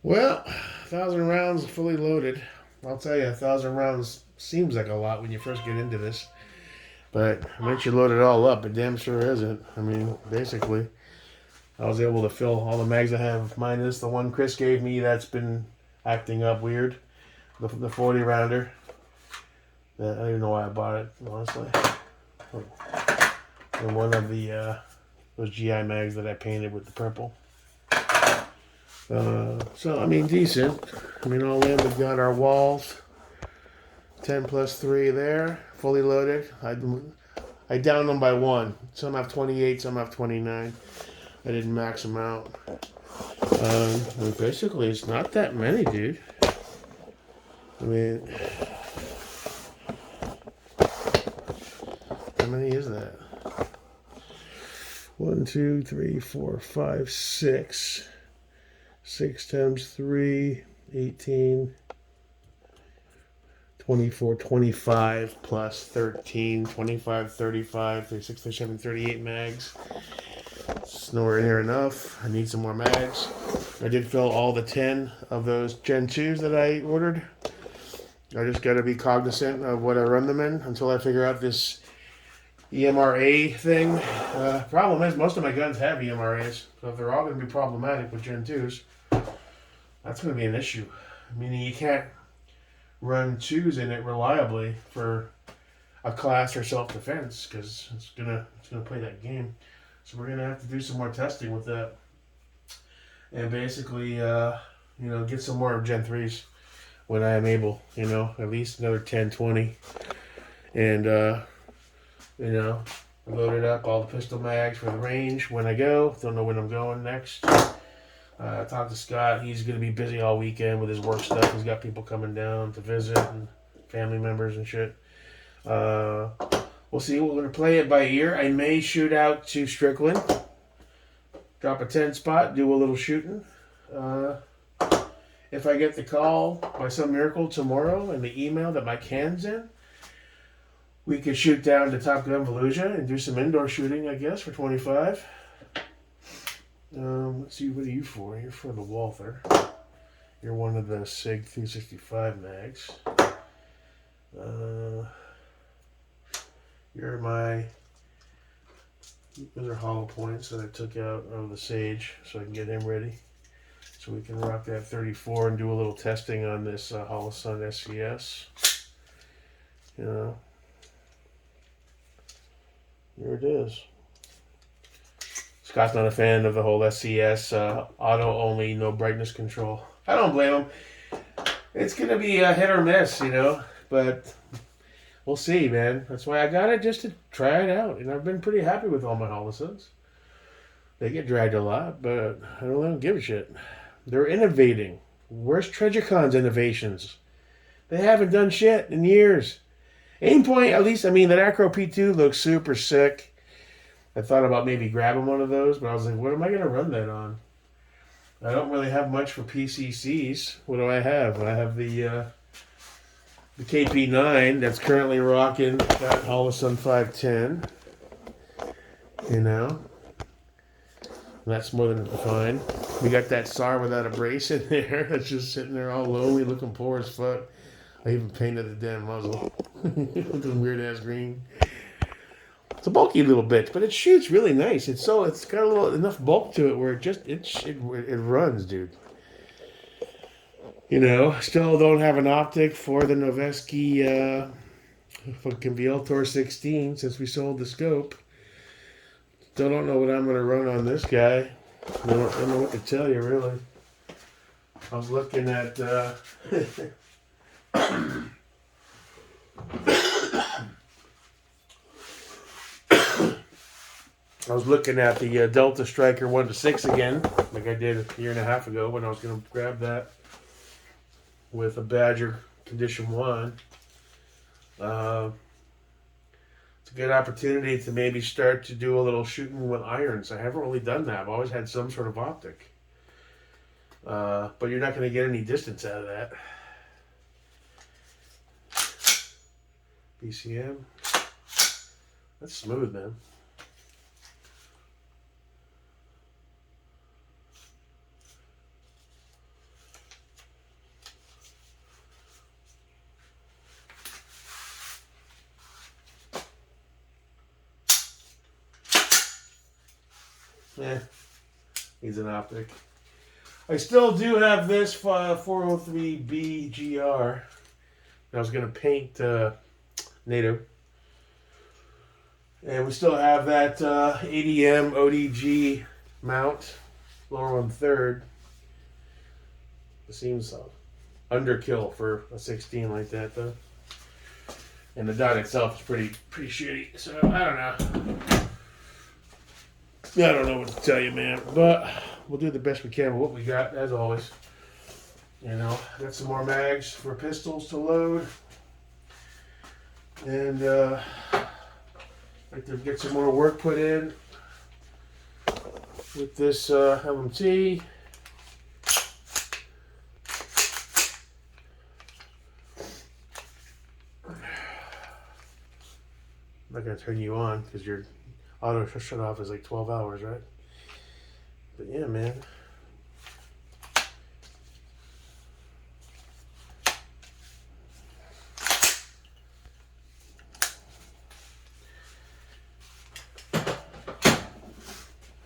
Well, 1,000 rounds fully loaded. I'll tell you, 1,000 rounds seems like a lot when you first get into this, but once you load it all up, it damn sure isn't. I mean, basically, I was able to fill all the mags I have, minus the one Chris gave me that's been acting up weird, the 40 rounder. I don't even know why I bought it, honestly. And one of the those GI mags that I painted with the purple. So I mean, decent. I mean, all in, we've got our walls. 10 plus 3 there, fully loaded. I downed them by one. Some have 28, some have 29. I didn't max them out. And basically, it's not that many, dude. I mean, how many is that? 1, 2, 3, 4, 5, 6. 6 times 3, 18. 24, 25 plus 13, 25, 35, 36, 37, 38 mags. It's nowhere near enough. I need some more mags. I did fill all the 10 of those Gen 2s that I ordered. I just got to be cognizant of what I run them in until I figure out this EMRA thing. Problem is, most of my guns have EMRAs, so if they're all going to be problematic with Gen 2s, that's going to be an issue. Meaning you can't run 2s in it reliably for a class or self-defense because it's gonna play that game. So we're gonna have to do some more testing with that, and basically, get some more Gen 3s when I am able. At least another 10, 20, and loaded up all the pistol mags for the range when I go. Don't know when I'm going next. Talked to Scott. He's going to be busy all weekend with his work stuff. He's got people coming down to visit and family members and shit. We'll see. We're going to play it by ear. I may shoot out to Strickland, drop a 10 spot, do a little shooting. If I get the call by some miracle tomorrow and the email that my can's in, we could shoot down to Top Gun Volusia and do some indoor shooting, I guess, for 25. Let's see, what are you for? You're for the Walther. You're one of the SIG 365 mags. You're my... Those are hollow points that I took out of the Sage so I can get him ready. So we can rock that 34 and do a little testing on this Holosun SCS. Here it is. Scott's not a fan of the whole SCS auto only, no brightness control. I don't blame him. It's gonna be a hit or miss, but we'll see, man. That's why I got it, just to try it out, and I've been pretty happy with all my Holosuns. They get dragged a lot, but I don't give a shit. They're innovating. Where's Tregicon's innovations? They haven't done shit in years. Aimpoint, at least, that Acro P2 looks super sick. I thought about maybe grabbing one of those, but I was like, what am I going to run that on? I don't really have much for PCCs. What do I have? I have the KP9 that's currently rocking that Holosun 510. That's more than fine. We got that SAR without a brace in there. That's just sitting there all lonely, looking poor as fuck. I even painted the damn muzzle with the weird ass green. It's a bulky little bitch, but it shoots really nice. It's got enough bulk to it where it runs, dude. Still don't have an optic for the Noveske fucking Vieltor 16 since we sold the scope. Still don't know what I'm gonna run on this guy. I don't know what to tell you, really. I was looking at the Delta Striker 1-6 again, like I did a year and a half ago when I was going to grab that with a Badger Condition 1. It's a good opportunity to maybe start to do a little shooting with irons. I haven't really done that. I've always had some sort of optic. But you're not going to get any distance out of that. BCM. That's smooth, man. Yeah, needs an optic. I still do have this 403 BGR. I was going to paint NATO. And we still have that ADM ODG mount, lower 1/3. It seems underkill for a 16 like that, though. And the dot itself is pretty shitty. So I don't know. I don't know what to tell you, man. But we'll do the best we can with what we got, as always. You know, got some more mags for pistols to load. And like to get some more work put in with this LMT. I'm not going to turn you on because your auto shut off is like 12 hours, right? But yeah, man.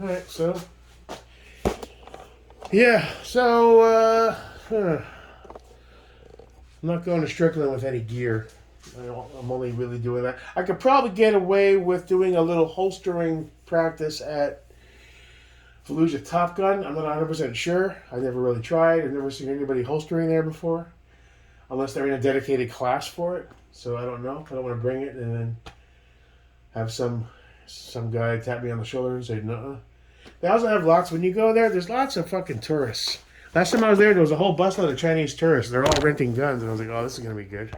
Alright, so yeah, so I'm not going to Strickland with any gear. I'm only really doing that. I could probably get away with doing a little holstering practice at Fallujah Top Gun. I'm not 100% sure. I never really tried. I've never seen anybody holstering there before, unless they're in a dedicated class for it. So I don't know. I don't want to bring it and then have some guy tap me on the shoulder and say, "No." They also have lots, when you go there, there's lots of fucking tourists. Last time I was there was a whole busload of Chinese tourists. They're all renting guns. And I was like, oh, this is going to be good.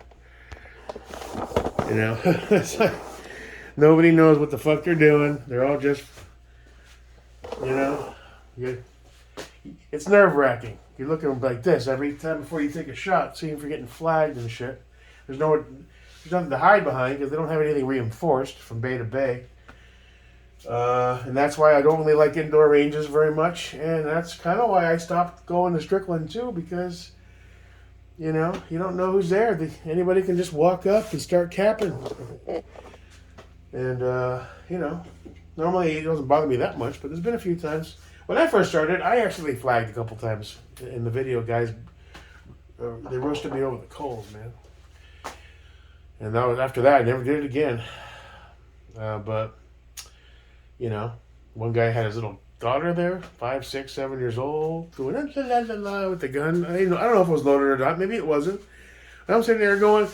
You know? It's like, nobody knows what the fuck they're doing. They're all just, you know, it's nerve-wracking. You're looking like this every time before you take a shot, seeing if you're getting flagged and shit. There's nothing to hide behind because they don't have anything reinforced from bay to bay. And that's why I don't really like indoor ranges very much. And that's kind of why I stopped going to Strickland too, because, you know, you don't know who's there. Anybody can just walk up and start capping. And, you know, normally it doesn't bother me that much, but there's been a few times. When I first started, I actually flagged a couple times in the video, guys. They roasted me over the coals, man. And that was, after that, I never did it again. But, you know, one guy had his little daughter there, 5, 6, 7 years old, going la, la, la, la, with the gun. I don't know if it was loaded or not. Maybe it wasn't. And I'm sitting there going,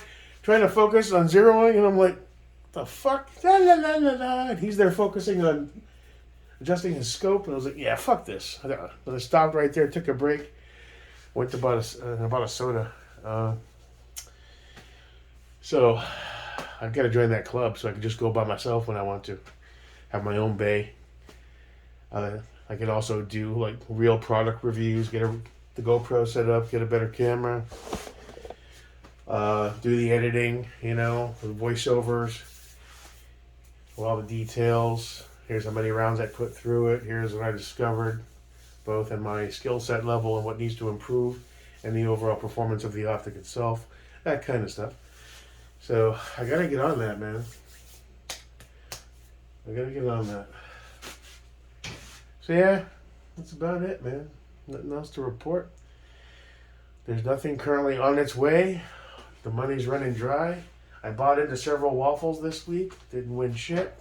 trying to focus on zeroing, and I'm like, what the fuck? La, la, la, la, la. And he's there focusing on adjusting his scope, and I was like, yeah, fuck this. But I stopped right there, took a break, went to buy a soda. So I've got to join that club so I can just go by myself when I want to. Have my own bay. I can also do like real product reviews, get the GoPro set up, get a better camera, do the editing, you know, the voiceovers, all the details. Here's how many rounds I put through it. Here's what I discovered, both in my skill set level and what needs to improve, and the overall performance of the optic itself, that kind of stuff. So I gotta get on that, man. I gotta get on that. So yeah, that's about it, man. Nothing else to report. There's nothing currently on its way. The money's running dry. I bought into several waffles this week. Didn't win shit.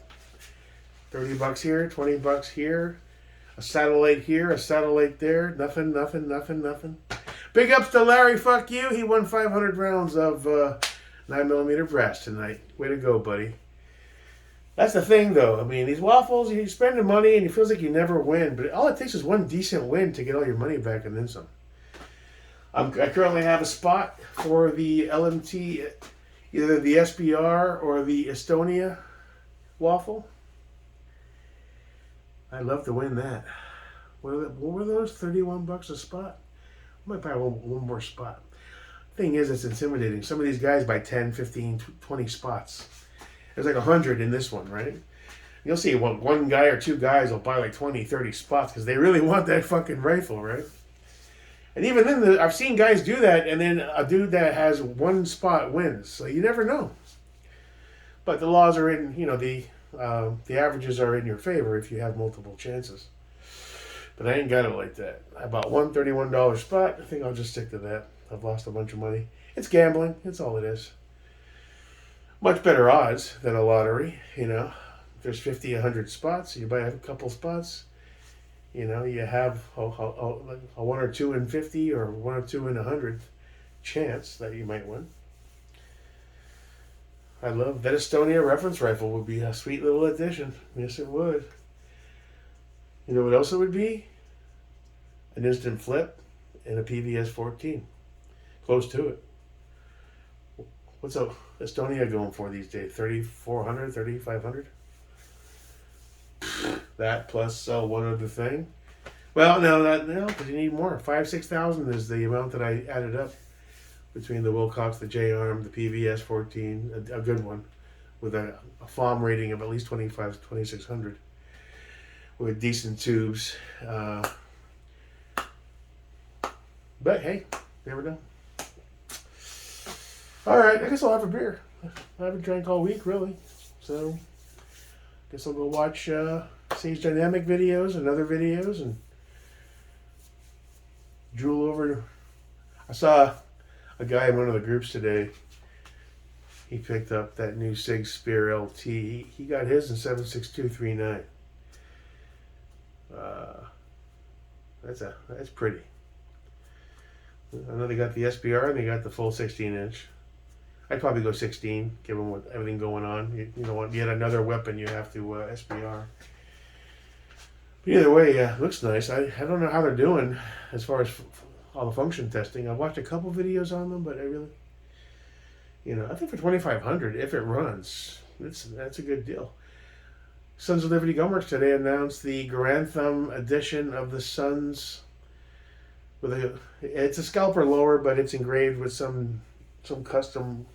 $30 here, $20 here. A satellite here, a satellite there. Nothing. Big ups to Larry, fuck you. He won 500 rounds of 9mm brass tonight. Way to go, buddy. That's the thing, though. I mean, these waffles, you spend the money and it feels like you never win. But all it takes is one decent win to get all your money back and then some. I currently have a spot for the LMT, either the SBR or the Estonia waffle. I'd love to win that. What were those? $31 a spot? I might buy one more spot. Thing is, it's intimidating. Some of these guys buy 10, 15, 20 spots. There's like 100 in this one, right? You'll see one guy or two guys will buy like 20, 30 spots because they really want that fucking rifle, right? And even then, I've seen guys do that, and then a dude that has one spot wins. So you never know. But the laws are in, you know, the averages are in your favor if you have multiple chances. But I ain't got it like that. I bought one $31 spot. I think I'll just stick to that. I've lost a bunch of money. It's gambling. That's all it is. Much better odds than a lottery, you know. If there's 50, 100 spots, you buy a couple spots, you know, you have a 1 or 2 in 50 or 1 or 2 in 100 chance that you might win. I love that Estonia reference rifle would be a sweet little addition. Yes, it would. You know what else it would be? An instant flip and a PVS 14. Close to it. What's a Estonia going for these days? 3,400, 3,500? That plus one other thing. Well, no, because you need more. 5,000, 6,000 is the amount that I added up between the Wilcox, the J-Arm, the PVS 14, a good one, with a FOM rating of at least 2,600, with decent tubes. But hey, never know. All right, I guess I'll have a beer. I haven't drank all week, really. So, I guess I'll go watch Sage Dynamic videos and other videos and drool over. I saw a guy in one of the groups today. He picked up that new Sig Spear LT. He got his in 7.6239. That's pretty. I know they got the SBR and they got the full 16-inch. I'd probably go 16, given with everything going on. You don't want yet another weapon. You have to SBR. But either way, yeah, looks nice. I don't know how they're doing as far as all the function testing. I watched a couple videos on them, but I really, I think for 2,500, if it runs, that's a good deal. Sons of Liberty Gunworks today announced the Grantham edition of the Sons. It's a scalper lower, but it's engraved with some custom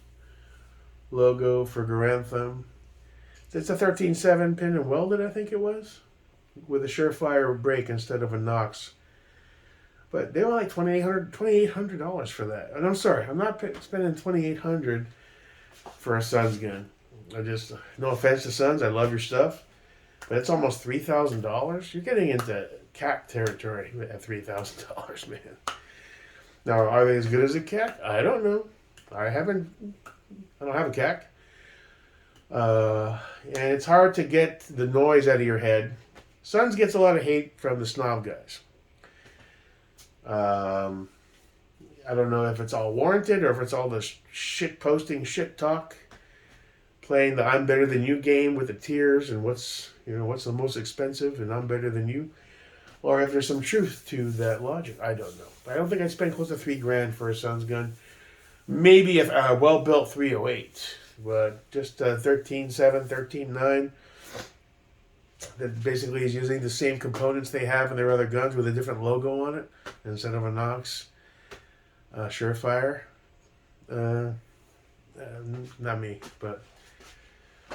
logo for Grantham. It's a 13.7 pin and welded, I think it was, with a Surefire brake instead of a Knox. But they were like $2,800 for that. And I'm sorry, I'm not spending $2,800 for a Sons gun. No offense to Sons, I love your stuff, but it's almost $3,000. You're getting into CAC territory at $3,000, man. Now, are they as good as a CAC? I don't know. I don't have a CAC. And it's hard to get the noise out of your head. Sons gets a lot of hate from the snob guys. I don't know if it's all warranted or if it's all the shit posting, shit talk, playing the I'm better than you game with the tiers and what's the most expensive and I'm better than you, or if there's some truth to that logic. I don't know. I don't think I'd spend close to $3,000 for a Sons gun. Maybe if a well-built 308, but just 13.7, 13.9. That basically is using the same components they have in their other guns with a different logo on it instead of a Knox Surefire. Not me, but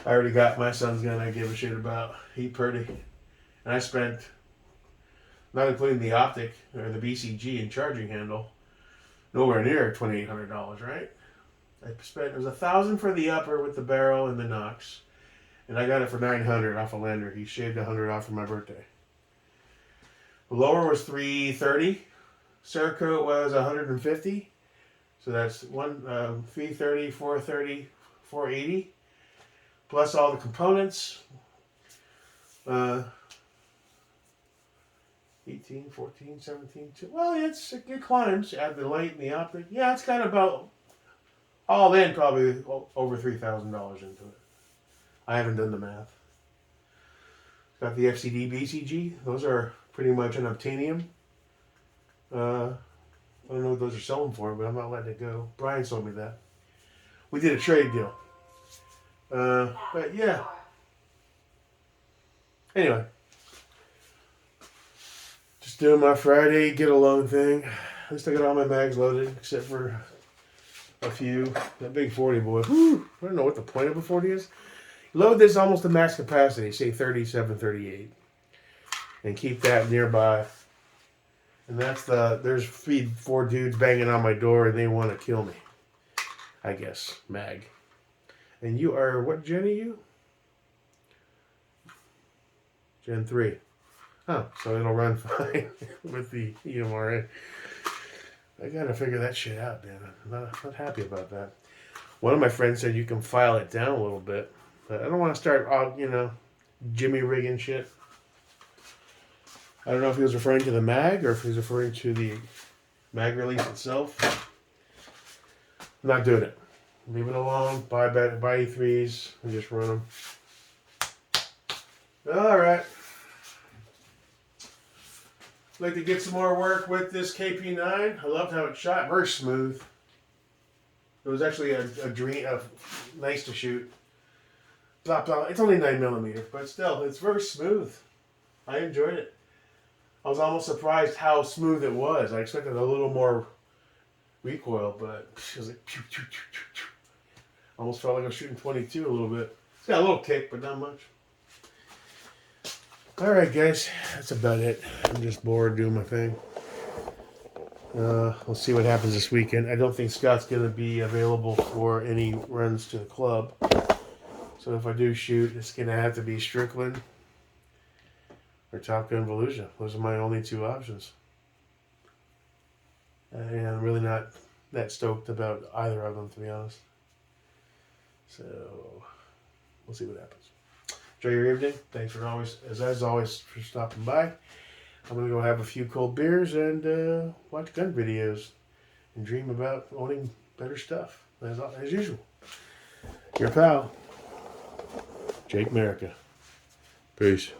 I already got my Son's gun I give a shit about. He pretty. And I spent, not including the optic or the BCG and charging handle, nowhere near $2,800, right? It was $1,000 for the upper with the barrel and the Knox. And I got it for $900 off of Lander. He shaved $100 off for my birthday. The lower was $330. Cerakote was $150. So that's $330, $430, $480. Plus all the components. 18, 14, 17, 2. Well, it climbs. Add the light and the optic. Yeah, it's got about, all in, probably over $3,000 into it. I haven't done the math. Got the FCD BCG. Those are pretty much an obtainium. I don't know what those are selling for, but I'm not letting it go. Brian sold me that. We did a trade deal. But yeah. Anyway. Just doing my Friday get alone thing. At least I got all my mags loaded, except for a few. That big 40 boy. Whew, I don't know what the point of a 40 is. Load this almost to max capacity, say 37, 38. And keep that nearby. And there's 4 dudes banging on my door and they want to kill me. I guess. Mag. And you are, what gen are you? Gen 3. Oh, so it'll run fine with the EMRA. I gotta figure that shit out, man. I'm not happy about that. One of my friends said you can file it down a little bit, but I don't want to start, jimmy rigging shit. I don't know if he was referring to the mag or if he was referring to the mag release itself. I'm not doing it. Leave it alone. Buy E3s and just run them. All right. Like to get some more work with this KP9. I loved how it shot. Very smooth. It was actually a dream, nice to shoot. Blah, blah. It's only 9mm, but still, it's very smooth. I enjoyed it. I was almost surprised how smooth it was. I expected a little more recoil, but it was like pew, pew, pew, pew, pew. Almost felt like I was shooting 22 a little bit. It's got a little kick, but not much. Alright guys, that's about it. I'm just bored doing my thing. We'll see what happens this weekend. I don't think Scott's going to be available for any runs to the club. So if I do shoot, it's going to have to be Strickland or Top Gun Volusia. Those are my only two options. And I'm really not that stoked about either of them, to be honest. So we'll see what happens. Enjoy your evening. Thanks for always, as always, for stopping by. I'm going to go have a few cold beers and watch gun videos and dream about owning better stuff, as usual. Your pal, Jake America. Peace.